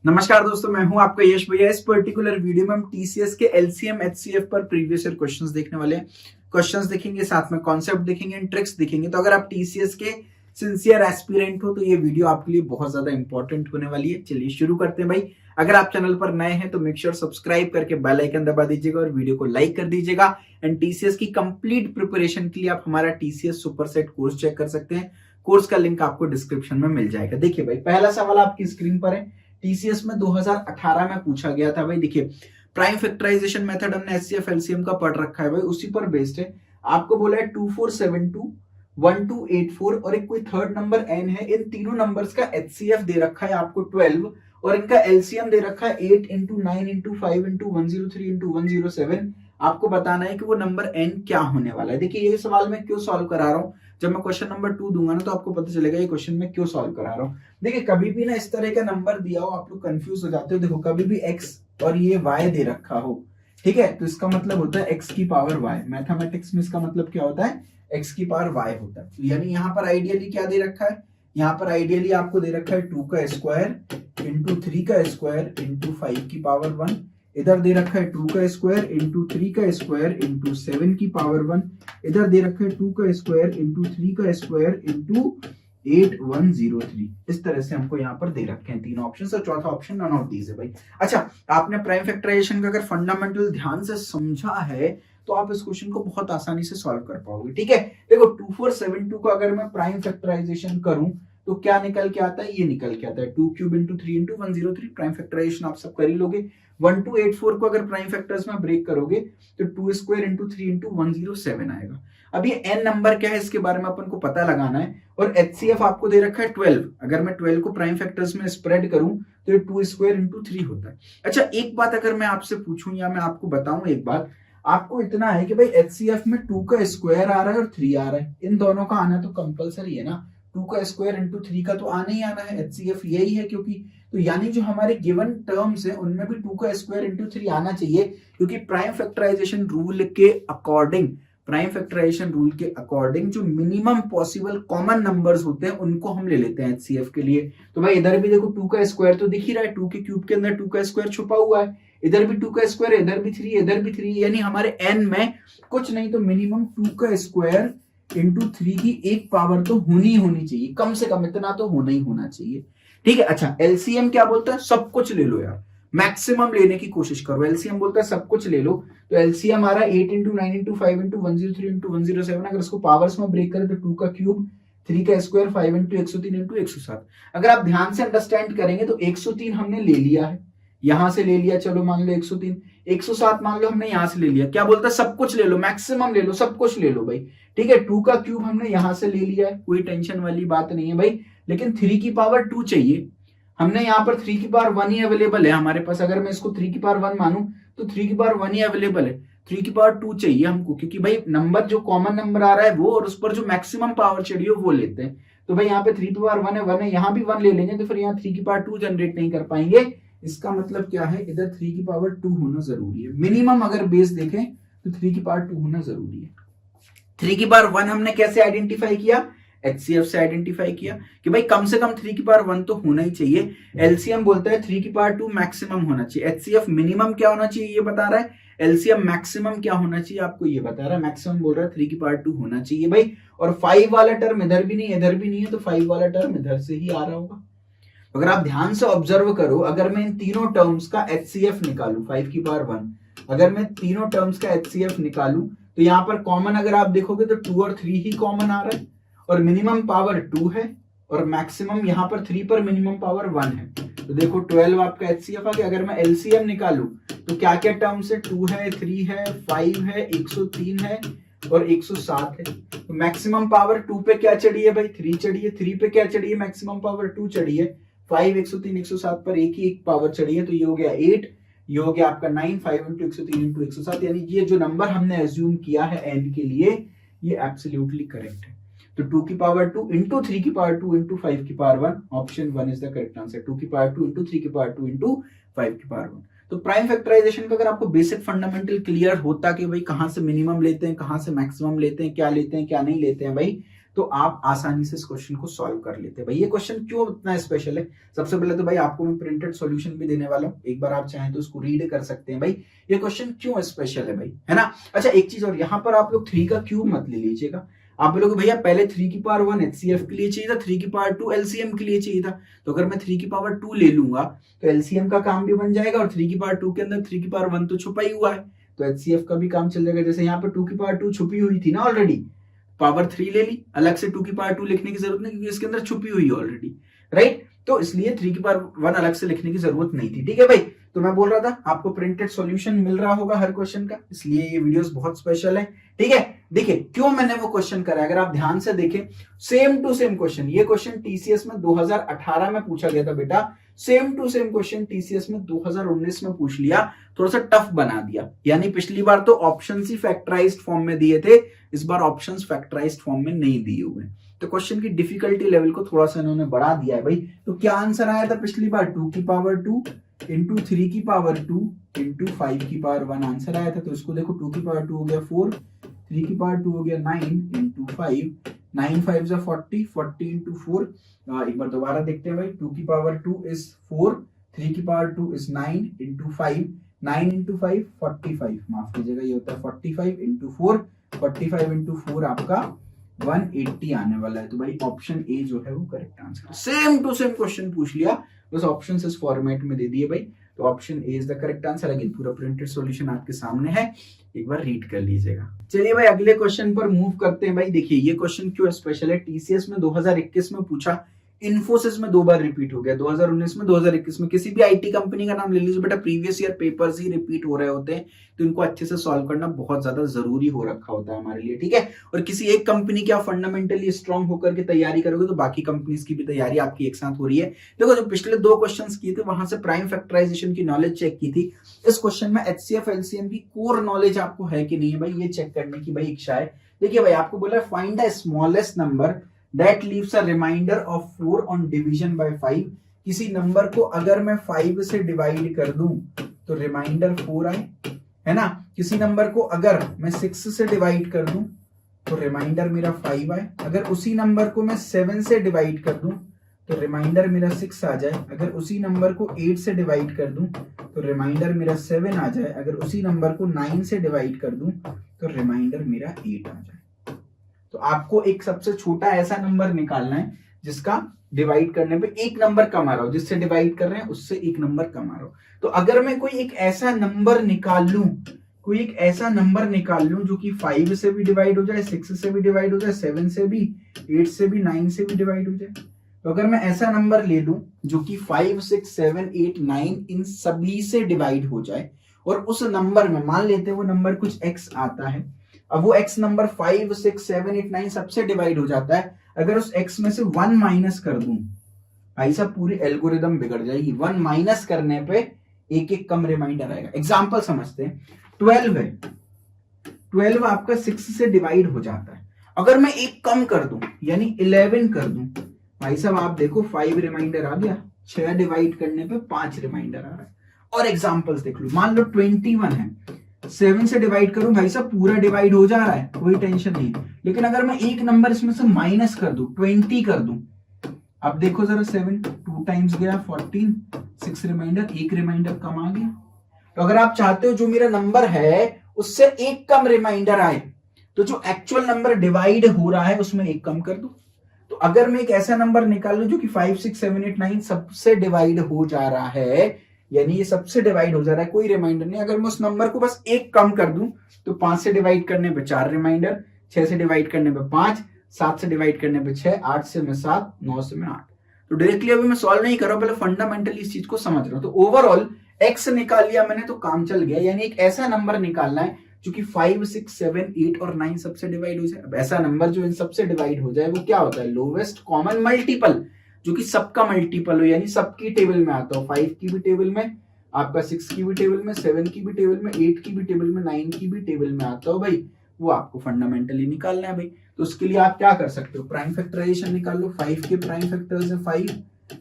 नमस्कार दोस्तों, मैं हूं आपका यश भैया। इस पर्टिकुलर वीडियो में हम टीसीएस के एलसीएम एचसीएफ पर प्रीवियस ईयर क्वेश्चंस देखने वाले हैं। क्वेश्चंस देखेंगे, साथ में कॉन्सेप्ट देखेंगे एंड ट्रिक्स देखेंगे। तो अगर आप टीसीएस के सिंसियर एस्पिरेंट हो तो ये वीडियो आपके लिए बहुत ज्यादा इंपॉर्टेंट होने वाली है। चलिए शुरू करते हैं भाई। अगर आप चैनल पर नए हैं तो मेक श्योर सब्सक्राइब करके बेल आइकन दबा दीजिएगा और वीडियो को लाइक कर दीजिएगा। एंड टीसीएस की कंप्लीट प्रिपरेशन के लिए आप हमारा TCS super set course check कर सकते हैं। कोर्स का लिंक आपको डिस्क्रिप्शन में मिल जाएगा। देखिए भाई, पहला सवाल आपकी स्क्रीन पर है। टीसीएस में 2018 में पूछा गया था भाई। देखिए, प्राइम फैक्टराइजेशन मेथड हमने एचसीएफ एलसीएम का पढ़ रखा है भाई, उसी पर बेस्ड है। आपको बोला है 2472 1284 और एक कोई थर्ड नंबर एन है। इन तीनों नंबर्स का एचसीएफ दे रखा है आपको 12 और इनका एलसीएम दे रखा है 8 इंटू 9 इंटू 5 इंटू 103 इंटू 107। आपको बताना है कि वो नंबर एन क्या होने वाला है। देखिए, ये सवाल मैं क्यों सॉल्व करा रहा हूं, जब मैं क्वेश्चन नंबर 2 दूंगा ना तो आपको पता चलेगा ये क्वेश्चन में क्यों सॉल्व करा रहा हूं। देखिए, कभी भी ना इस तरह का नंबर दिया हो आप लोग कंफ्यूज हो जाते हो। देखो, कभी भी एक्स और ये वाई दे रखा हो, ठीक है, तो इसका मतलब होता है एक्स की पावर वाई। मैथमेटिक्स में इसका मतलब क्या होता है? एक्स की पावर वाई होता है। तो यानी यहाँ पर आइडियली क्या दे रखा है? यहाँ पर आइडियली आपको दे रखा है 2 का स्क्वायर इंटू 3 का स्क्वायर इंटू 5 की पावर 1। इधर दे रखा है 2 का स्क्वायर इंटू 3 का स्क्वायर इंटू 7 की पावर 1। इधर दे रखा है 2 का स्क्वायर इंटू 3 का स्क्वायर इंटू 8103। इस तरह से हमको यहाँ पर दे रखे हैं तीन ऑप्शन और चौथा ऑप्शन नन ऑफ दीज है भाई। अच्छा, आपने प्राइम फैक्टराइजेशन का अगर फंडामेंटल ध्यान से समझा है तो आप इस क्वेश्चन को बहुत आसानी से सॉल्व कर पाओगे। ठीक है, देखो 2472 का अगर मैं प्राइम फैक्टराइजेशन करूं तो क्या निकल के आता है? ये निकल के आता है 2 cube into 3 into 103। Prime factorisation आप सब कर ही लोगे। 1284 को अगर प्राइम फैक्टर्स में ब्रेक करोगे तो 2 स्क्वायर इंटू 3 इंटू 107 आएगा। अब ये एन नंबर क्या है इसके बारे में अपन को पता लगाना है। और एचसीएफ आपको दे रखा है 12। अगर मैं 12 को प्राइम फैक्टर्स में स्प्रेड करूं तो ये 2 स्क्वायर इंटू 3 होता है। अच्छा, एक बात अगर मैं आपसे पूछूं या मैं आपको बताऊं, एक बात आपको इतना है कि भाई एचसीएफ में 2 का स्क्वायर आ रहा है और 3 आ रहा है। इन दोनों का आना तो कंपलसरी है ना। 2 का स्क्वायर इंटू 3 का तो आना ही आना है। एचसीएफ यही है, क्योंकि तो यानी जो हमारे गिवन टर्म्स है उनमें भी 2 का स्क्वायर इंटू 3 आना चाहिए, क्योंकि प्राइम फैक्टराइजेशन रूल के अकॉर्डिंग जो मिनिमम पॉसिबल कॉमन नंबर्स होते हैं उनको हम ले लेते हैं एचसीएफ के लिए। तो भाई इधर भी देखो 2 का स्क्वायर तो दिख ही रहा है, 2 के क्यूब के अंदर 2 का स्क्वायर छुपा हुआ है। इधर भी 2 का स्क्वायर, इधर भी 3, इधर भी 3, यानी हमारे एन में कुछ नहीं तो मिनिमम 2 का स्क्वायर इंटू 3 की एक पावर तो होनी चाहिए, कम से कम इतना तो होना ही होना चाहिए। ठीक है। अच्छा, एलसीएम क्या बोलता है? सब कुछ ले लो यार, मैक्सिमम लेने की कोशिश करो। एलसीएम बोलता है सब कुछ ले लो, तो एलसीएम आ रहा है 8 इंटू 9 इंटू 5 इंटू 103 इंटू 107। अगर इसको पावर्स में ब्रेक करें तो 2 का क्यूब, 3 का स्क्वायर, 5 इंटू 103 इंटू 107। अगर आप ध्यान से अंडरस्टैंड करेंगे तो 103 हमने ले लिया है, यहां से ले लिया, चलो मान लो 103। 107 मान लो हमने यहां से ले लिया। क्या बोलता है? सब कुछ ले लो, मैक्सिमम ले लो, सब कुछ ले लो भाई। ठीक है, 2 का क्यूब हमने यहां से ले लिया है, कोई टेंशन वाली बात नहीं है भाई। लेकिन 3 की पावर 2 चाहिए। हमने यहाँ पर 3 की पावर 1 ही अवेलेबल है हमारे पास। अगर मैं इसको 3 की पावर 1 मानूं तो 3 की पावर 1 ही अवेलेबल है। 3 की पावर 2 चाहिए हमको, क्योंकि भाई नंबर जो कॉमन नंबर आ रहा है वो, और उस पर जो मैक्सिमम पावर चाहिए वो लेते हैं। तो भाई यहाँ पे 3 की पावर 1 है, यहाँ भी 1 ले लेंगे तो फिर यहाँ 3 की पावर 2 जनरेट नहीं कर पाएंगे। इसका मतलब क्या है? इधर 3 की पावर 2 होना जरूरी है। मिनिमम अगर बेस देखें तो 3 की पावर 2 होना जरूरी है। 3 की पावर 1 हमने कैसे आइडेंटिफाई किया? एचसीएफ से आइडेंटिफाई किया कि भाई कम से कम 3 की पावर 1 तो होना ही चाहिए। एलसीएम बोलता है 3 की पावर 2 मैक्सिमम होना चाहिए। एचसीएफ मिनिमम क्या होना चाहिए ये बता रहा है, एलसीएम मैक्सिमम क्या होना चाहिए आपको ये बता रहा है। मैक्सिमम बोल रहा है 3 की पावर 2 होना चाहिए भाई। और 5 वाला टर्म इधर भी नहीं, इधर भी नहीं है, तो 5 वाला टर्म इधर से ही आ रहा होगा। अगर आप ध्यान से ऑब्जर्व करो, अगर मैं इन तीनों टर्म्स का एचसीएफ निकालू, 5 की पावर 1, अगर मैं तीनों टर्म्स का एचसीएफ निकालू तो यहाँ पर कॉमन अगर आप देखोगे तो 2 और 3 ही कॉमन आ रहा है, और मिनिमम पावर 2 है, और मैक्सिमम यहाँ पर 3 पर मिनिमम पावर 1 है। तो देखो 12 आपका एचसीएफ आ गया। अगर मैं एलसीएम निकालू तो क्या क्या टर्म्स है? 2 है, 3 है, 5 है, 103 है और 107 है। तो मैक्सिमम पावर 2 पे क्या चढ़ी है भाई? 3 चढ़ी है। 3 पे क्या चढ़ी है? मैक्सिमम पावर 2 चढ़ी है। 5, 103, 107 पर एक ही एक पावर चढ़ी है, तो ये हो गया 8, ये हो गया आपका 9, 5 इंटू 103 इंटू 107। यानी ये जो नंबर हमने एज्यूम किया है एन के लिए, ये एब्सोल्युटली करेक्ट है। तो 2 की पावर 2 इंटू 3 की पावर 2 इंटू 5 की power 1, option 1 is the correct answer. 2 की पावर 2 इंटू 3 की पावर 2 इंटू 5 की पावर 1। तो प्राइम फैक्टराइजेशन का अगर आपको बेसिक फंडामेंटल क्लियर होता कि भाई कहां से मिनिमम लेते हैं, कहां से मैक्सिमम लेते हैं, क्या नहीं लेते हैं भाई, तो आप आसानी से इस क्वेश्चन को सॉल्व कर लेते हैं। भाई ये क्वेश्चन क्यों इतना स्पेशल है, सबसे पहले तो भाई आपको मैं प्रिंटेड सॉल्यूशन भी देने वाला हूँ, एक बार आप चाहें तो उसको रीड कर सकते हैं। भाई ये क्वेश्चन क्यों स्पेशल है भाई, है ना। अच्छा एक चीज और, यहाँ पर आप लोग 3 का क्यूब मत ले लीजिएगा। आप बोलोगे भैया पहले 3 की पावर 1 HCF के लिए चाहिए था, 3 की पावर 2 LCM के लिए चाहिए था। तो अगर मैं 3 की पावर 2 ले लूंगा तो LCM का काम भी बन जाएगा और 3 की पावर 2 के अंदर 3 की पावर 1 तो छुपा ही हुआ है, तो HCF का भी काम चल जाएगा। जैसे यहाँ पे 2 की पावर 2 छुपी हुई थी ना ऑलरेडी, पावर 3 ले ली, अलग से 2 की पावर 2 लिखने की जरूरत नहीं क्योंकि इसके अंदर छुपी हुई है ऑलरेडी, राइट। तो इसलिए 3 की पावर 1 अलग से लिखने की जरूरत नहीं थी, ठीक है भाई। तो मैं बोल रहा था आपको प्रिंटेड सॉल्यूशन मिल रहा होगा हर क्वेश्चन का, इसलिए ये वीडियोस बहुत स्पेशल है, ठीक है। देखिए क्यों मैंने वो क्वेश्चन करा, अगर आप ध्यान से देखें सेम टू सेम क्वेश्चन, ये क्वेश्चन टीसीएस में 2018 में पूछा गया था बेटा, same to same question TCS में 2019 में पूछ लिया, थोड़ा सा टफ बना दिया। यानी पिछली बार तो ऑप्शंस ही फैक्टराइज्ड फॉर्म में दिए थे, इस बार ऑप्शंस फैक्टराइज्ड फॉर्म में नहीं दिए हुए, तो क्वेश्चन की डिफिकल्टी लेवल को थोड़ा सा इन्होंने बढ़ा दिया है भाई। तो क्या आंसर आया था पिछली बार, 2 की पावर 2 इंटू 3 की पावर 2 इंटू 5 की पावर 1 आंसर आया था। तो इसको देखो 2 की पावर 2 हो गया 4, 3 की पावर 2 हो गया 9 इंटू 5, 9 5 जा 40, 40 इंटू 4। एक बार दोबारा देखते हैं भाई, 2 की पावर 2 इज 4, 3 की पावर 2 इज 9 इंटू 5, 9 इंटू 5 45, माफ कीजिएगा ये होता है 45 इंटू 4, 45 इंटू 4 आपका 180 आने वाला है। तो भाई ऑप्शन ए जो है वो correct answer, same to same question पूछ लिया, बस ऑप्शन इस फॉर्मेट में दे दिए भाई। तो option A is the correct answer. Again पूरा प्रिंटेड सॉल्यूशन आपके सामने है, एक बार रीड कर लीजिएगा। चलिए भाई अगले क्वेश्चन पर मूव करते हैं। भाई देखिए ये क्वेश्चन क्यों स्पेशल है, टीसीएस में 2021 में पूछा, इन्फोसिस में 2 बार रिपीट हो गया, 2019 में 2021 में। किसी भी आईटी कंपनी का नाम ले लीजिए बेटा, प्रीवियस ईयर पेपर्स ही रिपीट हो रहे होते हैं, तो इनको अच्छे से सॉल्व करना बहुत ज्यादा जरूरी हो रखा होता है हमारे लिए, ठीक है। और किसी एक कंपनी की आप फंडामेंटली स्ट्रांग होकर के तैयारी करोगे तो बाकी कंपनीज की भी तैयारी आपकी एक साथ हो रही है। देखो जो पिछले 2 क्वेश्चंस किए थे वहां से प्राइम फैक्टराइजेशन की नॉलेज चेक की थी, इस क्वेश्चन में HCF LCM की कोर नॉलेज आपको है कि नहीं है भाई, ये चेक करने की भाई इच्छा है। देखिए भाई आपको बोला है find the smallest number that leaves a remainder of 4 on division by 5। किसी नंबर को अगर मैं 5 से डिवाइड कर दूं तो रिमाइंडर 4 आए, है ना। किसी नंबर को अगर मैं 6 से डिवाइड कर दूं तो रिमाइंडर मेरा 5 आए। अगर उसी नंबर को मैं 7 से डिवाइड कर दूं तो रिमाइंडर मेरा 6 आ जाए। अगर उसी नंबर को 8 से डिवाइड कर दूं तो रिमाइंडर मेरा 7 आ जाए। अगर उसी नंबर को 9 से डिवाइड कर दूं तो रिमाइंडर मेरा 8 आ जाए। तो आपको एक सबसे छोटा ऐसा नंबर निकालना है जिसका डिवाइड करने पे एक नंबर कम आ रहा हो, जिससे डिवाइड कर रहे हैं उससे एक नंबर कम आ रहा हो। तो अगर मैं कोई एक ऐसा नंबर निकाल लूं, कोई एक ऐसा नंबर निकाल लूं जो कि 5 से भी डिवाइड हो जाए, 6 से भी डिवाइड हो जाए, 7 से भी, 8 से भी, 9 से भी डिवाइड हो जाए, तो अगर मैं ऐसा नंबर ले लूं जो कि 5 6 7 8 9 इन सभी से डिवाइड हो जाए और उस नंबर में मान लेते हैं वो नंबर कुछ x आता है, अब वो x नंबर 5 6 7 8 9 सबसे डिवाइड हो जाता है, अगर उस x में से 1 माइनस कर दूं भाई साहब पूरी एल्गोरिदम बिगड़ जाएगी। 1 माइनस करने पे एक एक कम रिमाइंडर आएगा। एग्जांपल समझते हैं, 12 है, 12 आपका 6 से डिवाइड हो जाता है, अगर मैं एक कम कर दूं यानी 11 कर दूं भाई साहब आप देखो 5 रिमाइंडर आ गया, 6 डिवाइड करने पे 5 रिमाइंडर आ रहा है। और एग्जांपल्स देख लो, मान लो 21 है, 7 से डिवाइड करूं भाई साहब पूरा डिवाइड हो जा रहा है, कोई टेंशन नहीं, लेकिन अगर मैं एक नंबर इसमें से माइनस कर दूं 20 कर दूं, अब देखो जरा 7 2 टाइम्स गया 14, 6 रिमाइंडर, एक रिमाइंडर कम आ गया। तो अगर आप चाहते हो जो मेरा नंबर है उससे एक कम रिमाइंडर आए तो जो एक्चुअल नंबर डिवाइड हो रहा है उसमें एक कम कर दो। तो अगर मैं एक ऐसा नंबर निकाल लूं जो कि 5 6 7 8 9 सबसे डिवाइड हो जा रहा है, यानी ये सबसे डिवाइड हो जा रहा है, कोई रिमाइंडर नहीं, अगर मैं उस नंबर को बस एक कम कर दूं तो 5 से डिवाइड करने पे 4 रिमाइंडर, 6 से डिवाइड करने पे 5, 7 से डिवाइड करने पे 6, 8 से मैं 7, 9 से मैं 8। तो डायरेक्टली अभी मैं सॉल्व नहीं कर रहा हूं, पहले फंडामेंटली इस चीज को समझ रहा हूं। तो ओवरऑल x निकाल लिया मैंने तो काम चल गया, यानी एक ऐसा नंबर निकालना है जो कि 5 6 7 8 और 9 सबसे डिवाइड हो जाए। अब ऐसा नंबर जो इन सबसे डिवाइड हो जाए वो क्या होता है, लोवेस्ट कॉमन मल्टीपल, जो कि सबका मल्टीपल हो, यानी सबकी टेबल में आता हो, 5 की भी टेबल में, आपका 6 की भी टेबल में, 7 की भी टेबल में, 8 की भी टेबल में, 9 की भी टेबल में आता हो भाई, वो आपको फंडामेंटली निकालना है भाई। तो उसके लिए आप क्या कर सकते हो, प्राइम फैक्टराइजेशन निकाल लो। 5 के प्राइम फैक्टर्स है 5,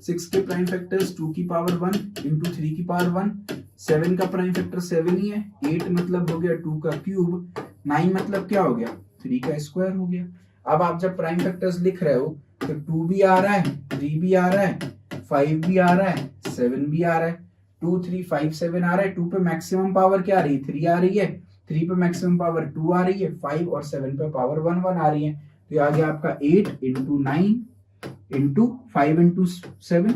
6 के प्राइम फैक्टर्स 2 की पावर 1 इंटू 3 की पावर 1, 7 का प्राइम फैक्टर 7 ही है, 8 मतलब हो गया 2 का क्यूब, 9 मतलब क्या हो गया 3 का स्क्वायर हो गया। अब आप जब प्राइम फैक्टर्स लिख रहे हो तो 2 भी आ रहा है, 3 भी आ रहा है, 5 भी आ रहा है, 7 भी आ रहा है, 2 3 5 7 आ रहा है। 2 पे मैक्सिमम पावर क्या आ रही है, 3 आ रही है, 3 पे मैक्सिमम पावर 2 आ रही है, 5 और 7 पे पावर 1 1 आ रही है। तो ये आ गया आपका 8 इंटू 9 इंटू 5 इंटू 7,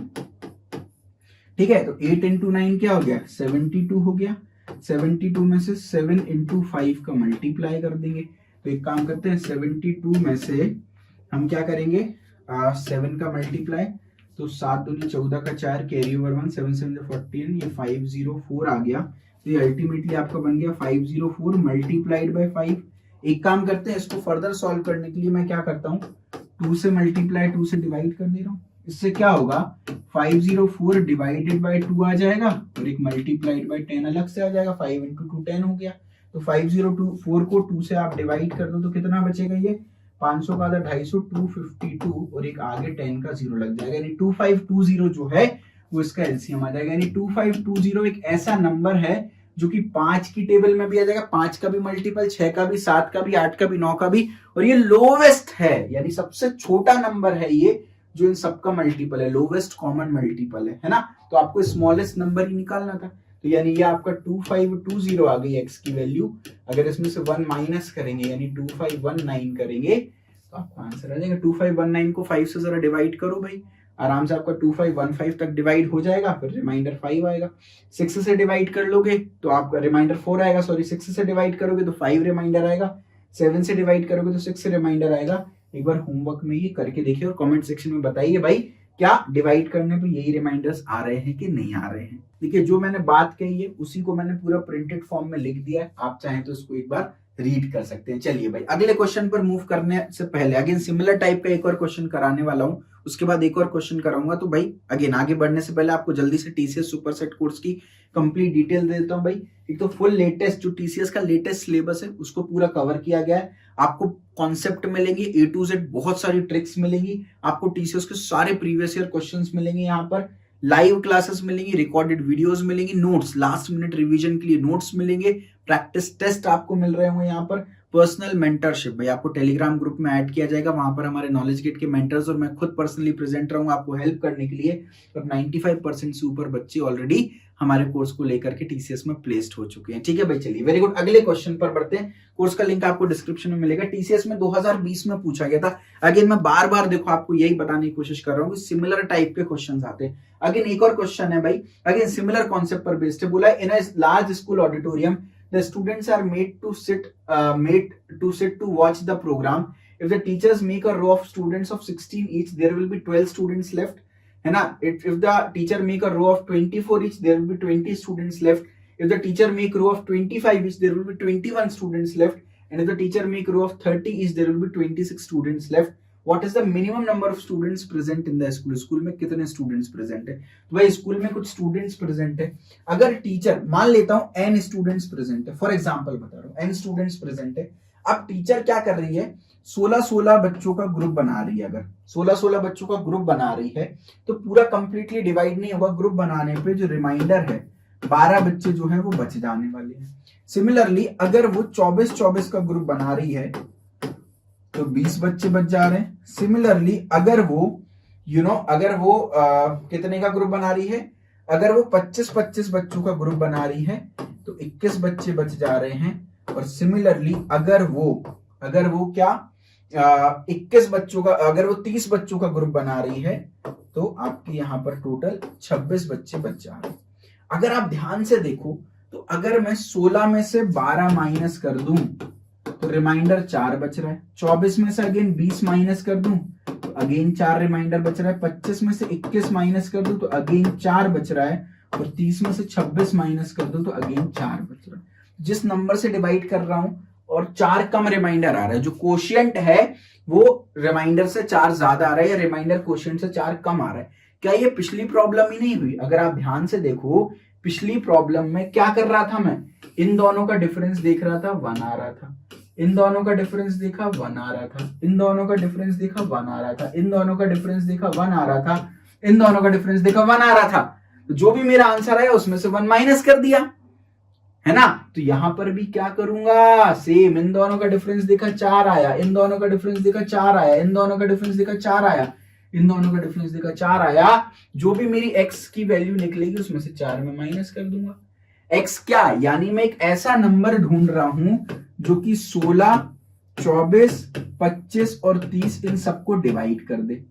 ठीक है। तो 8 इंटू 9 क्या हो गया, 72 हो गया। 72 में से 7 इंटू 5 का मल्टीप्लाई कर देंगे। तो एक काम करते हैं, 72 में से हम क्या करेंगे, 7 का मल्टीप्लाई, तो 7 दूनी 14 का 4, कैरी ओवर 1, 7 7 14, ये 504 आ गया। तो ये अल्टीमेटली आपका बन गया 504 मल्टीप्लाइड बाय 5। एक काम करते हैं, इसको फर्दर सॉल्व करने के लिए मैं क्या करता हूँ, 2 से मल्टीप्लाई 2 से डिवाइड कर दे रहा हूँ। इससे क्या होगा, 504 डिवाइडेड बाय 2 आ जाएगा और एक मल्टीप्लाइड बाय 10 अलग से आ जाएगा। 5 इंटू 2 10 हो गया। तो 504 को 2 से आप डिवाइड कर दो तो कितना बचेगा, ये 500 का आधा 250, 252 और एक आगे 10 का 0 लग जाएगा, यानी 2520 जो है वो इसका एलसीएम आ जाएगा। यानी 2520 एक ऐसा नंबर है जो कि 5 की टेबल में भी आ जाएगा, 5 का भी मल्टीपल, 6 का भी, 7 का भी, 8 का भी, 9 का भी, और ये लोवेस्ट है, यानी सबसे छोटा नंबर है ये जो इन सबका मल्टीपल है, लोवेस्ट कॉमन मल्टीपल है ना। तो आपको स्मॉलेस्ट नंबर ही निकालना था। तो यानी ये आपका 2520 आ गई एक्स की वैल्यू। अगर इसमें से 1 माइनस करेंगे यानी 2519 करेंगे तो आपको आंसर आ जाएगा। 2519 को 5 से जरा डिवाइड करो भाई, आराम से आपका 2515 तक डिवाइड हो जाएगा, फिर रिमाइंडर 5 आएगा। 6 से डिवाइड कर लोगे तो आपका रिमाइंडर 4 आएगा, सॉरी 6 से डिवाइड करोगे तो 5 रिमाइंडर आएगा, 7 से डिवाइड करोगे तो 6 से रिमाइंडर आएगा। एक बार होमवर्क में ये करके देखिए और कमेंट सेक्शन में बताइए भाई क्या डिवाइड करने पे यही रिमाइंडर्स आ रहे हैं कि नहीं आ रहे हैं। देखिए जो मैंने बात कही है उसी को मैंने पूरा प्रिंटेड फॉर्म में लिख दिया है, आप चाहें तो इसको एक बार रीड कर सकते हैं। चलिए भाई अगले क्वेश्चन पर मूव करने से पहले अगेन सिमिलर टाइप का एक और क्वेश्चन कराने वाला हूं, उसके बाद एक और क्वेश्चन कराऊंगा। तो भाई अगेन आगे बढ़ने से पहले आपको जल्दी से टीसीएस सुपरसेट कोर्स की कंप्लीट डिटेल दे देता हूं भाई। एक तो फुल लेटेस्ट जो टीसीएस का लेटेस्ट सिलेबस है उसको पूरा कवर किया गया है। आपको कॉन्सेप्ट मिलेंगे A to Z, बहुत सारी ट्रिक्स मिलेंगी आपको, टीसीएस के सारे प्रीवियस ईयर क्वेश्चंस मिलेंगे, यहाँ पर लाइव क्लासेस मिलेंगी, रिकॉर्डेड वीडियोस मिलेंगी, नोट्स लास्ट मिनट रिवीजन के लिए नोट्स मिलेंगे, प्रैक्टिस टेस्ट आपको मिल रहे होंगे यहाँ पर, पर्सनल मेंटरशिप भाई आपको टेलीग्राम ग्रुप में ऐड किया जाएगा, वहां पर हमारे नॉलेज गेट के मेंटर्स और मैं खुद पर्सनली प्रेजेंट रहूंगा आपको हेल्प करने के लिए। और 95% से ऊपर बच्चे ऑलरेडी हमारे कोर्स को लेकर के टीसीएस में प्लेस्ड हो चुके हैं। ठीक है भाई, चलिए वेरी गुड, अगले क्वेश्चन पर बढ़ते हैं। कोर्स का लिंक आपको डिस्क्रिप्शन में मिलेगा। टीसीएस में 2020 में पूछा गया था। अगेन मैं बार बार देखो आपको यही बताने की कोशिश कर रहा हूँ कि सिमिलर टाइप के क्वेश्चन आते हैं। अगेन एक और क्वेश्चन है भाई, अगेन सिमिलर कॉन्सेप्ट पर बेस्ड है। बोला in a large school auditorium the students are made to sit to watch the program. If the teachers make a row of students of 16 each, there will be 12 students left, है ना। If the teacher make a row of 24 each, there will be 20 students left. If the teacher make row of 25 each, there will be 21 students left. And if the teacher make row of 30 each, there will be 26 students left. What is the minimum number of students present in the school? School में कितने students present है? तो भाई school में कुछ students present है। अगर teacher मान लेता हूं n स्टूडेंट्स प्रेजेंट है, फॉर एग्जांपल बता रहा हूं n स्टूडेंट्स प्रेजेंट है। अब टीचर क्या कर रही है, 16-16 बच्चों का ग्रुप बना रही है। अगर 16-16 बच्चों का ग्रुप बना रही है तो पूरा कंप्लीटली डिवाइड नहीं होगा। ग्रुप बनाने पे जो रिमाइंडर है 12 बच्चे जो है वो बच जाने वाले हैं। सिमिलरली अगर वो 24-24 का ग्रुप बना रही है तो 20 बच्चे बच जा रहे हैं। सिमिलरली अगर वो कितने का ग्रुप बना रही है, अगर वो 25-25 बच्चों का ग्रुप बना रही है तो 21 बच्चे बच जा रहे हैं। और सिमिलरली अगर वो क्या 21 बच्चों का, अगर वो 30 बच्चों का ग्रुप बना रही है तो आपके यहाँ पर टोटल 26 बच्चे बच जा रहे हैं। अगर आप ध्यान से देखो तो अगर मैं 16 में से 12 माइनस कर दूं तो रिमाइंडर 4 बच रहा है। 24 में से अगेन 20 माइनस कर दूं तो अगेन 4 रिमाइंडर बच रहा है। 25 में से 21 माइनस कर दूं तो अगेन 4 बच रहा है। और 30 में से 26 माइनस कर दूं तो अगेन 4 बच रहा है। जिस नंबर से डिवाइड कर रहा हूं और 4 कम रिमाइंडर आ रहा है, जो कोशिएंट है वो रिमाइंडर से 4 ज्यादा आ रहा है या रिमाइंडर कोशिएंट से 4 कम आ रहा है। क्या ये पिछली प्रॉब्लम ही नहीं हुई? अगर आप ध्यान से देखो पिछली प्रॉब्लम में क्या कर रहा था, मैं इन दोनों का डिफरेंस देख रहा था, 1 आ रहा था। इन दोनों का डिफरेंस देखा 1 आ रहा था। इन दोनों का डिफरेंस देखा 1 आ रहा था। इन दोनों का डिफरेंस देखा 1 आ रहा था। इन दोनों का डिफरेंस देखा 1 आ रहा था। तो जो भी मेरा आंसर आया उसमें से 1 माइनस कर दिया, है ना। तो यहां पर भी क्या करूंगा, सेम, इन दोनों का डिफरेंस देखा 4 आया, इन दोनों का डिफरेंस देखा 4 आया, इन दोनों का डिफरेंस देखा 4 आया, इन दोनों का डिफरेंस देखा 4 आया। जो भी मेरी x की वैल्यू निकलेगी उसमें से 4 में माइनस कर दूंगा। x क्या, यानी मैं एक ऐसा नंबर ढूंढ रहा हूं जो कि 16, 24, 25 और 30 इन सबको डिवाइड कर दे,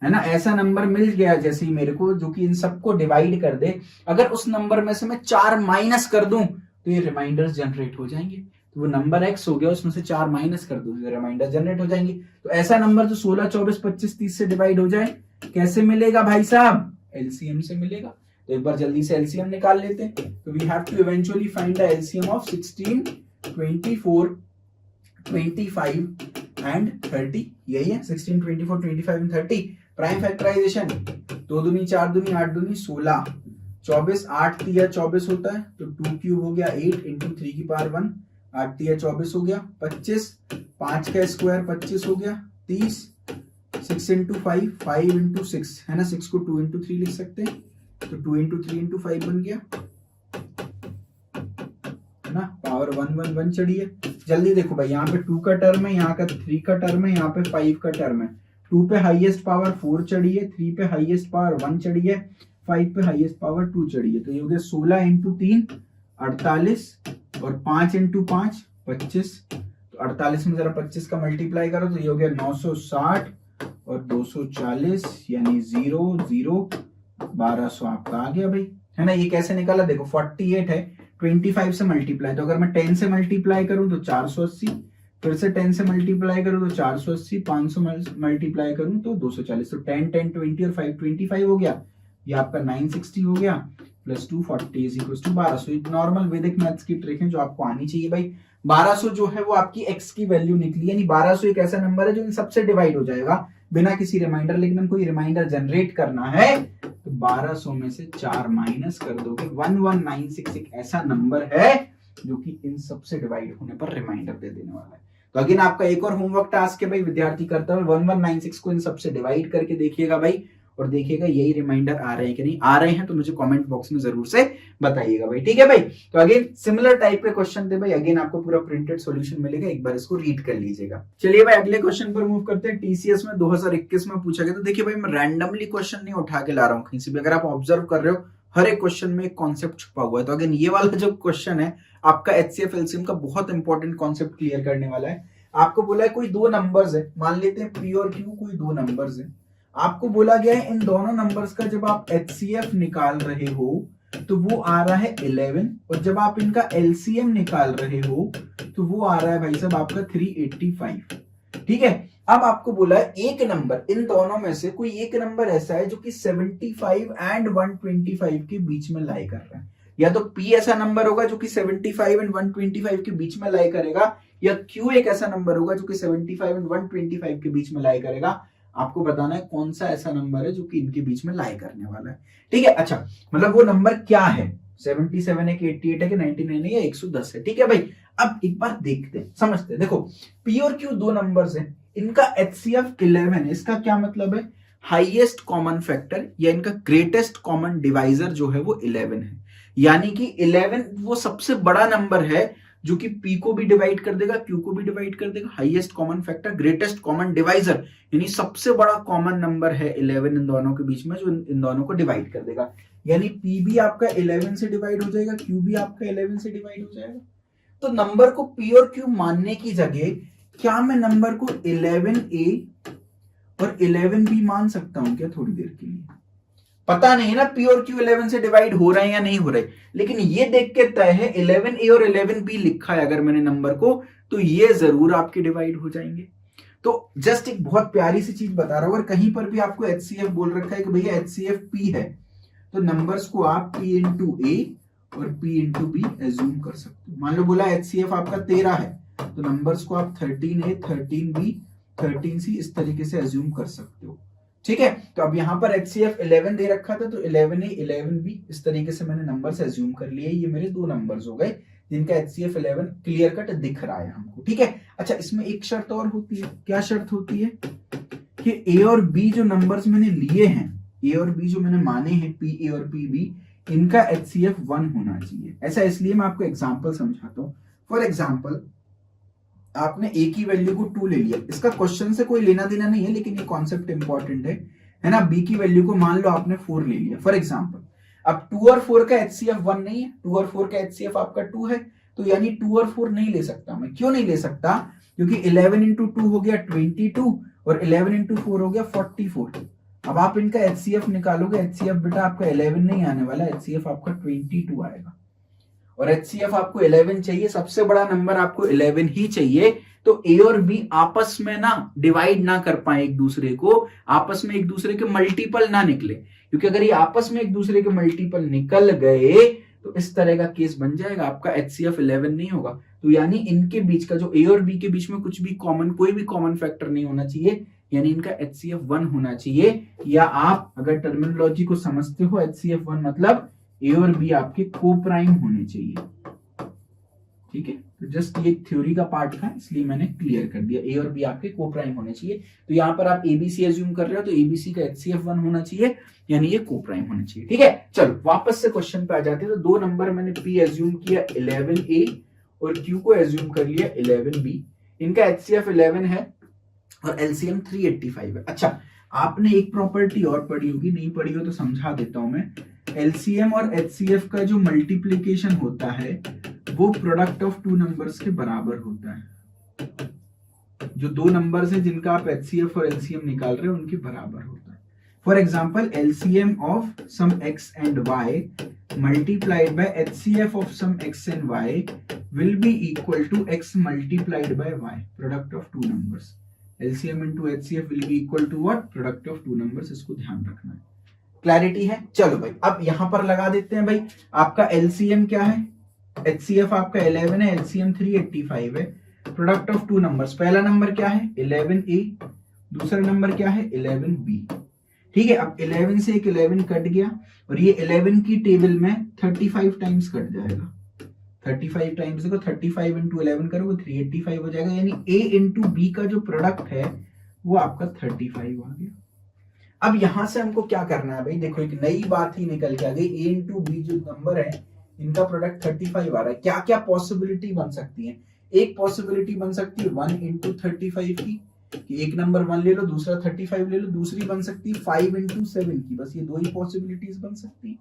है ना। ऐसा नंबर मिल गया जैसे ही मेरे को जो कि इन सबको डिवाइड कर दे। अगर उस नंबर में से मैं 4 माइनस कर दूं तो ये रिमाइंडर्स जनरेट हो जाएंगे। तो वो नंबर x हो गया, उसमें से 4 माइनस कर दो तो रिमाइंडर जनरेट हो जाएंगे। तो ऐसा नंबर जो 16, 24, 25, 30 से डिवाइड हो जाए कैसे मिलेगा भाई साहब, एलसीएम से मिलेगा। तो एक बार जल्दी से एलसीएम निकाल लेते हैं। तो we have to eventually find the LCM of 16, 24, 25 and 30। यही है 16, 24, 25 एंड 30। प्राइम फैक्टराइजेशन, 2 दूनी 4 दूनी 8 दूनी 16, 24, 8 तिया 24 होता है तो 2 क्यूब हो गया 8 इंटू 3 की पावर 1, 8 तिया 24 हो गया, 25, 5 का स्क्वायर 25 हो गया, 30, 6 इंटू 5, 5 इंटू 6 है ना, 6 को 2 इंटू 3 लिख सकते हैं तो 2 इंटू 3 इंटू 5 बन गया, है ना। पावर 1 1 1 चढ़ी है। जल्दी देखो भाई, यहाँ पे 2 का टर्म है, यहाँ का 3 का टर्म है, यहाँ पे 5 का टर्म है। 2 पे हाईएस्ट पावर 4 चढ़ी है, 3 पे हाईएस्ट पावर 1 चढ़ी है, 5 पे हाईएस्ट पावर 2 चढ़ी है। तो ये हो गया 16 इंटू 3 48 और 5 इंटू 5 25। तो 48 में जरा 25 का मल्टीप्लाई करो तो ये हो गया 960 और 240 यानी 0 0 1200 आपका आ गया भाई, है ना। ये कैसे निकाला देखो, 48 है, 25 से मल्टीप्लाई, तो अगर मैं 10 से मल्टीप्लाई करूं तो 480, फिर से 10 से मल्टीप्लाई करूं तो 480, 500 मल्टीप्लाई करूं तो 240। तो 10 10 20 और 5 25 हो गया, ये आपका 960 हो गया plus 240 is equal to 1200। Normal वैदिक मैथ्स की ट्रिक है जो आपको आनी चाहिए भाई। 1200 जो है वो आपकी x की वैल्यू निकली, यानी 1200 एक ऐसा नंबर है जो इन सबसे डिवाइड हो जाएगा बिना किसी रिमाइंडर। लेकिन हमको ये रिमाइंडर जनरेट करना है तो 1200 में से 4 माइनस कर दोगे। 1196 एक ऐसा नंबर है जो कि इन सबसे डिवाइड होने पर रिमाइंडर दे देने वाला है। तो अगेन आपका एक और होमवर्क टास्क है भाई, विद्यार्थी करता है 1196 को इन सबसे डिवाइड करके देखिएगा भाई, और देखिएगा यही रिमाइंडर आ रहे हैं कि नहीं आ रहे हैं, तो मुझे कमेंट बॉक्स में जरूर से बताइएगा भाई, ठीक है भाई। तो अगेन सिमिलर टाइप के क्वेश्चन थे भाई, अगेन आपको पूरा प्रिंटेड सॉल्यूशन मिलेगा, एक बार इसको रीड कर लीजिएगा। चलिए भाई अगले क्वेश्चन पर मूव करते हैं। टीसीएस में 2021 में पूछा गया। तो देखिए भाई, मैं रैंडमली क्वेश्चन नहीं उठा के ला रहा हूँ कहीं से भी, अगर आप ऑब्जर्व कर रहे हो हर एक क्वेश्चन में एक कॉन्सेप्ट छुपा हुआ है। तो अगेन ये वाला जो क्वेश्चन है आपका एचसीएफ एलसीएम का बहुत इंपॉर्टेंट कॉन्सेप्ट क्लियर करने वाला है। आपको बोला है कोई दो नंबर्स है, मान लेते हैं पी और क्यू कोई दो नंबर्स है। आपको बोला गया है इन दोनों नंबर्स का जब आप एचसीएफ निकाल रहे हो तो वो आ रहा है 11, और जब आप इनका एलसीएम निकाल रहे हो तो वो आ रहा है भाई साहब आपका 385। ठीक है, अब आपको बोला है एक नंबर, इन दोनों में से कोई एक नंबर ऐसा है जो कि 75 एंड 125 के बीच में लाई कर रहा है। या तो P ऐसा नंबर होगा जो कि 75 एंड 125 के बीच में लाई करेगा, या Q एक ऐसा नंबर होगा जो कि 75 एंड 125 के बीच में लाई करेगा। आपको बताना है कौन सा ऐसा नंबर है जो कि इनके बीच में लाई करने वाला है। ठीक है, अच्छा मतलब वो नंबर क्या है, 77 है कि 88 है कि 99 है या 110 है। ठीक है भाई, अब एक बार देखते हैं, समझते हैं। देखो P और Q दो नंबर्स हैं, इनका HCF 11 है। इसका क्या मतलब है, हाईएस्ट कॉमन फैक्टर या इनका ग्रेटेस्ट कॉमन डिवाइजर जो है वो 11 है। यानी कि 11 वो सबसे बड़ा नंबर है जो कि P को भी डिवाइड कर देगा, Q को भी डिवाइड कर देगा। Highest common factor, greatest common divisor, यानी सबसे बड़ा कॉमन नंबर है 11 इन दोनों के बीच में जो इन दोनों को डिवाइड कर देगा। यानी P भी आपका 11 से डिवाइड हो जाएगा, Q भी आपका 11 से डिवाइड हो जाएगा। तो नंबर को P और Q मानने की जगह क्या मैं नंबर को 11A और 11B मान सकता हूं क्या थोड़ी देर के लिए? पता नहीं ना P और Q 11 से डिवाइड हो रहे हैं या नहीं हो रहे, लेकिन ये देख के तय है 11A और 11B लिखा है अगर मैंने नंबर को, तो ये जरूर आपके डिवाइड हो जाएंगे। तो जस्ट एक बहुत प्यारी सी चीज बता रहा हूं, अगर कहीं पर भी आपको HCF बोल रखा है कि भैया HCF P है, तो नंबर्स को आप P इंटू A और P इंटू B एज्यूम कर सकते हो। मान लो बोला HCF आपका 13 है, तो नंबर्स को आप 13A, 13B, 13C इस तरीके से एज्यूम कर सकते हो। ठीक है, तो अब यहाँ पर HCF 11 दे रखा था, तो 11A, 11B इस तरीके से मैंने नंबर्स एज्यूम कर लिए। ये मेरे दो नंबर्स हो गए जिनका HCF 11 क्लियर कट दिख रहा है हमको। ठीक है, अच्छा इसमें एक शर्त और होती है। क्या शर्त होती है कि A और B जो नंबर्स मैंने लिए हैं, A और B जो मैंने माने हैं, PA और PB, इनका HCF 1 होना चाहिए। ऐसा इसलिए मैं आपको एग्जांपल समझाता हूँ। फॉर एग्जांपल आपने A की वैल्यू को 2 ले लिया, इसका क्वेश्चन से कोई लेना देना नहीं है, लेकिन ये कॉन्सेप्ट इंपॉर्टेंट है ना। B की वैल्यू को मान लो आपने 4 ले लिया फॉर एग्जांपल। अब 2 और 4 का HCF 1 नहीं है, 2 और 4 का HCF आपका 2 है, तो यानी 2 और 4 नहीं ले सकता मैं। क्यों नहीं ले सकता? क्योंकि 11 इंटू 2 हो गया 22 और 11 इंटू 4 हो गया 44। अब आप इनका HCF निकालोगे, HCF बेटा आपका 11 नहीं आने वाला, HCF आपका 22 आएगा। और HCF आपको 11 चाहिए, सबसे बड़ा नंबर आपको 11 ही चाहिए। तो A और B आपस में ना डिवाइड ना कर पाए एक दूसरे को, आपस में एक दूसरे के मल्टीपल ना निकले, क्योंकि अगर ये आपस में एक दूसरे के मल्टीपल निकल गए तो इस तरह का केस बन जाएगा, आपका HCF 11 नहीं होगा। तो यानी इनके बीच का जो A और B के बीच में कुछ भी कॉमन, कोई भी कॉमन फैक्टर नहीं होना चाहिए, यानी इनका HCF 1 होना चाहिए। या आप अगर टर्मिनोलॉजी को समझते हो, HCF 1 मतलब A और B आपके कोप्राइम होने चाहिए। ठीक है, तो जस्ट ये थ्योरी का पार्ट था, इसलिए मैंने क्लियर कर दिया। A और B आपके कोप्राइम होने चाहिए। तो यहाँ पर आप ABC एज्यूम कर रहे हो, तो ABC का HCF 1 होना चाहिए, यानी ये कोप्राइम होना चाहिए। ठीक है, चलो वापस से क्वेश्चन पे आ जाते हैं। तो दो नंबर मैंने P एज्यूम किया 11A और Q को एज्यूम कर लिया 11B। इनका HCF 11 है और LCM 385 है। अच्छा, आपने एक प्रॉपर्टी और पढ़ी होगी, नहीं पढ़ी हो तो समझा देता हूं मैं। LCM और HCF का जो मल्टीप्लीकेशन होता है वो प्रोडक्ट ऑफ टू नंबर्स के बराबर होता है। जो दो नंबर्स हैं जिनका आप HCF और LCM निकाल रहे हो उनके बराबर होता है। For example LCM of some x and y multiplied by HCF of some x and y will be equal to x multiplied by y, product of two numbers. LCM into HCF will be equal to what? Product of two numbers. इसको ध्यान रखना है। Clarity है? चलो भाई, अब यहां पर लगा देते हैं भाई। आपका LCM क्या है? HCF आपका 11 है, LCM 385 है। प्रोडक्ट ऑफ टू नंबर्स, पहला नंबर क्या है? 11A, दूसरा नंबर क्या है? 11B। ठीक है, अब 11 से एक 11 कट गया और ये 11 की टेबल में 35 टाइम्स कट जाएगा। 35 टाइम्स, देखो 35 इंटू 11 करोगे 385 हो जाएगा, यानी A इंटू B का जो प्रोडक्ट है वो आपका 35 आ गया। अब यहां से हमको क्या करना है भाई? देखो एक नई बात ही निकल के आ गई। A इंटू B जो नंबर है इनका प्रोडक्ट 35 आ रहा है। क्या क्या पॉसिबिलिटी बन सकती है? एक पॉसिबिलिटी बन सकती है 1 इंटू 35 की, कि एक नंबर 1 ले लो, दूसरा 35 ले लो। दूसरी बन सकती है 5 इंटू 7 की, बस ये दो ही पॉसिबिलिटीज बन सकती है।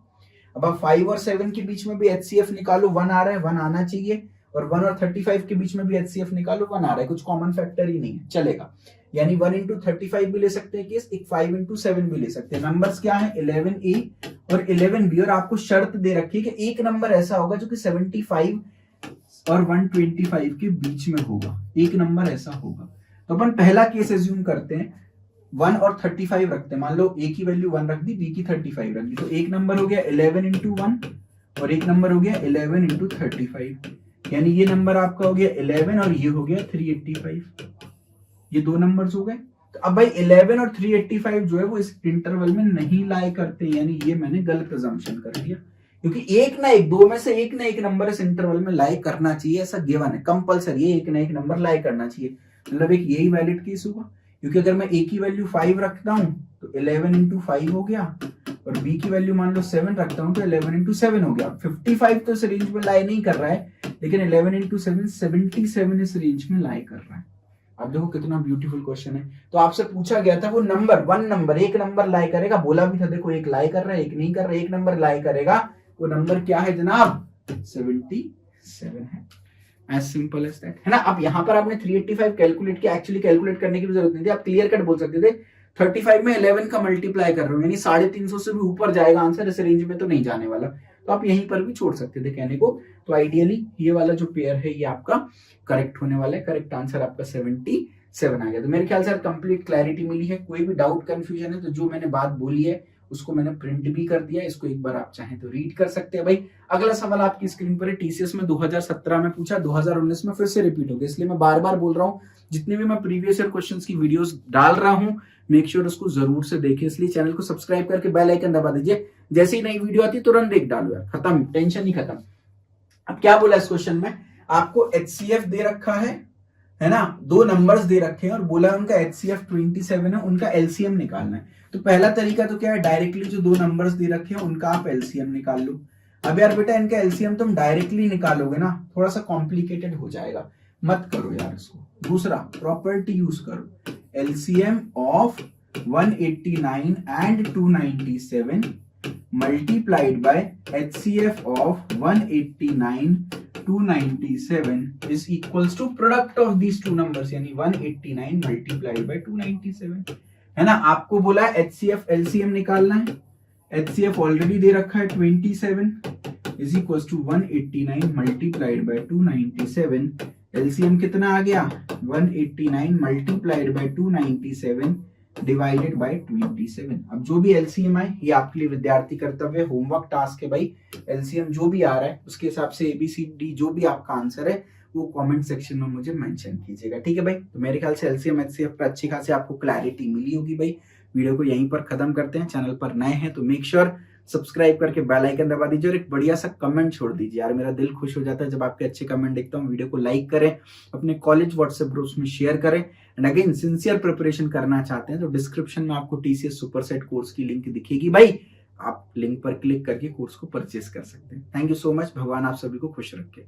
अब आप 5 और 7 के बीच में भी HCF निकालो, 1 आ रहा है, 1 आना चाहिए। और 1 और 35 के बीच में भी HCF निकालो, 1 आ रहा है, कुछ कॉमन फैक्टर ही नहीं है, चलेगा। यानी 1 इंटू 35 भी ले सकते हैं केस, एक 5 इंटू 7 भी ले सकते हैं। नंबर्स क्या है? 11A और 11B। और आपको शर्त दे रखी है कि एक नंबर ऐसा होगा जो कि 75 और 125 के बीच में होगा, एक नंबर ऐसा होगा। तो अपन पहला केस एज्यूम करते हैं, 1 और 35 रखते हैं। मान लो A की वैल्यू 1 रख दी, B की 35 रख दी, तो एक नंबर हो गया 11 इंटू 1 और एक नंबर हो गया 11 इंटू 35। यानी ये नंबर आपका हो गया 11 और ये हो गया 385। ये दो नंबर्स हो गए। तो अब भाई 11 और 385 जो है वो इस इंटरवल में नहीं लाई करते, यानी ये मैंने गलत अजम्पशन कर दिया, क्योंकि एक ना एक, दो में से एक ना एक नंबर इस इंटरवल में लाई करना चाहिए, ऐसा गिवन है, कंपलसरी एक ना एक नंबर लाई करना चाहिए। मतलब एक यही वैलिड केस होगा, क्योंकि अगर मैं A की वैल्यू 5 रखता हूं तो 11 इंटू 5 हो गया, और B की वैल्यू मान लो 7 रखता हूं तो 11 इंटू 7 हो गया। 55 तो इस रेंज में लाई नहीं कर रहा है, लेकिन 11 इंटू 7 77 इस रेंज में लाई कर रहा है। अब देखो कितना ब्यूटीफुल क्वेश्चन है। तो आपसे पूछा गया था वो नंबर, वन नंबर, एक नंबर लाई करेगा, बोला भी था देखो एक लाई कर रहा है, एक नहीं कर रहा है, एक नंबर लाई करेगा, वो नंबर क्या है जनाब? 77 है। एज सिंपल एज दैट, है ना। अब यहाँ पर आपने 385 कैलकुलेट किया, एक्चुअली कैलकुलेट करने की भी जरूरत नहीं थी, आप क्लियर कट बोल सकते थे 35 में 11 का मल्टीप्लाई कर रहे हो, यानी 350 से भी ऊपर जाएगा आंसर, इस रेंज में तो नहीं जाने वाला, तो आप यहीं पर भी छोड़ सकते थे कहने को। तो आइडियली ये वाला जो पेयर है ये आपका करेक्ट होने वाला है, करेक्ट आंसर आपका 77 आ गया। तो मेरे ख्याल से कंप्लीट क्लैरिटी मिली है। कोई भी डाउट कंफ्यूजन है तो जो मैंने बात बोली है उसको मैंने प्रिंट भी कर दिया, इसको एक बार आप चाहें तो रीड कर सकते हैं। भाई अगला सवाल आपकी स्क्रीन पर है, TCS में 2017 में पूछा, 2019 में फिर से रिपीट हो गया, इसलिए मैं बार बार बोल रहा हूँ जितने भी मैं प्रीवियस ईयर क्वेश्चंस की वीडियोस डाल रहा हूँ मेक श्योर उसको जरूर से देखें, इसलिए चैनल को सब्सक्राइब करके बेल आइकन दबा दीजिए, जैसे ही नई वीडियो आती है तुरंत देख डालो यार, खत्म, टेंशन ही खत्म। अब क्या बोला इस क्वेश्चन में? आपको HCF दे रखा है है ना, दो नंबर्स दे रखे हैं और बोला है उनका HCF 27 है, उनका LCM निकालना है। तो पहला तरीका तो क्या है, डायरेक्टली जो दो नंबर्स दे रखे हैं उनका आप LCM निकाल लो। अब यार बेटा इनका LCM तुम डायरेक्टली निकालोगे ना, थोड़ा सा कॉम्प्लिकेटेड हो जाएगा, मत करो यार इसको। दूसरा प्रॉपर्टी यूज करो, LCM of 189 and 297 multiplied by HCF of 189 297 is equals to product of these two numbers, यानी 189 multiplied by 297, है ना। आपको बोला है HCF LCM निकालना है, HCF ऑलरेडी दे रखा है 27 is equals to 189 multiplied by 297, LCM कितना आ गया 189 multiplied by 297 डिवाइडेड बाय 27। अब जो भी एलसीएम आए ये आपके लिए विद्यार्थी कर्तव्य, होमवर्क टास्क है भाई। एलसीएम जो भी आ रहा है उसके हिसाब से ABCD जो भी आपका आंसर है वो कमेंट सेक्शन में मुझे मेंशन कीजिएगा, ठीक है भाई। तो मेरे ख्याल से एलसीएम HCF पर अच्छी खासी आपको क्लैरिटी मिली होगी भाई। वीडियो को यहीं पर खत्म करते हैं। चैनल पर नए हैं तो मेक श्योर सब्सक्राइब करके बेल आइकन दबा दीजिए और एक बढ़िया सा कमेंट छोड़ दीजिए यार, मेरा दिल खुश हो जाता है जब आपके अच्छे कमेंट देखता हूँ। वीडियो को लाइक करें, अपने कॉलेज व्हाट्सएप ग्रुप्स में शेयर करें। एंड अगेन सिंसियर प्रिपरेशन करना चाहते हैं तो डिस्क्रिप्शन में आपको TCS सुपरसेट कोर्स की लिंक दिखेगी भाई, आप लिंक पर क्लिक करके कोर्स को परचेस कर सकते हैं। थैंक यू सो मच, भगवान आप सभी को खुश रखे।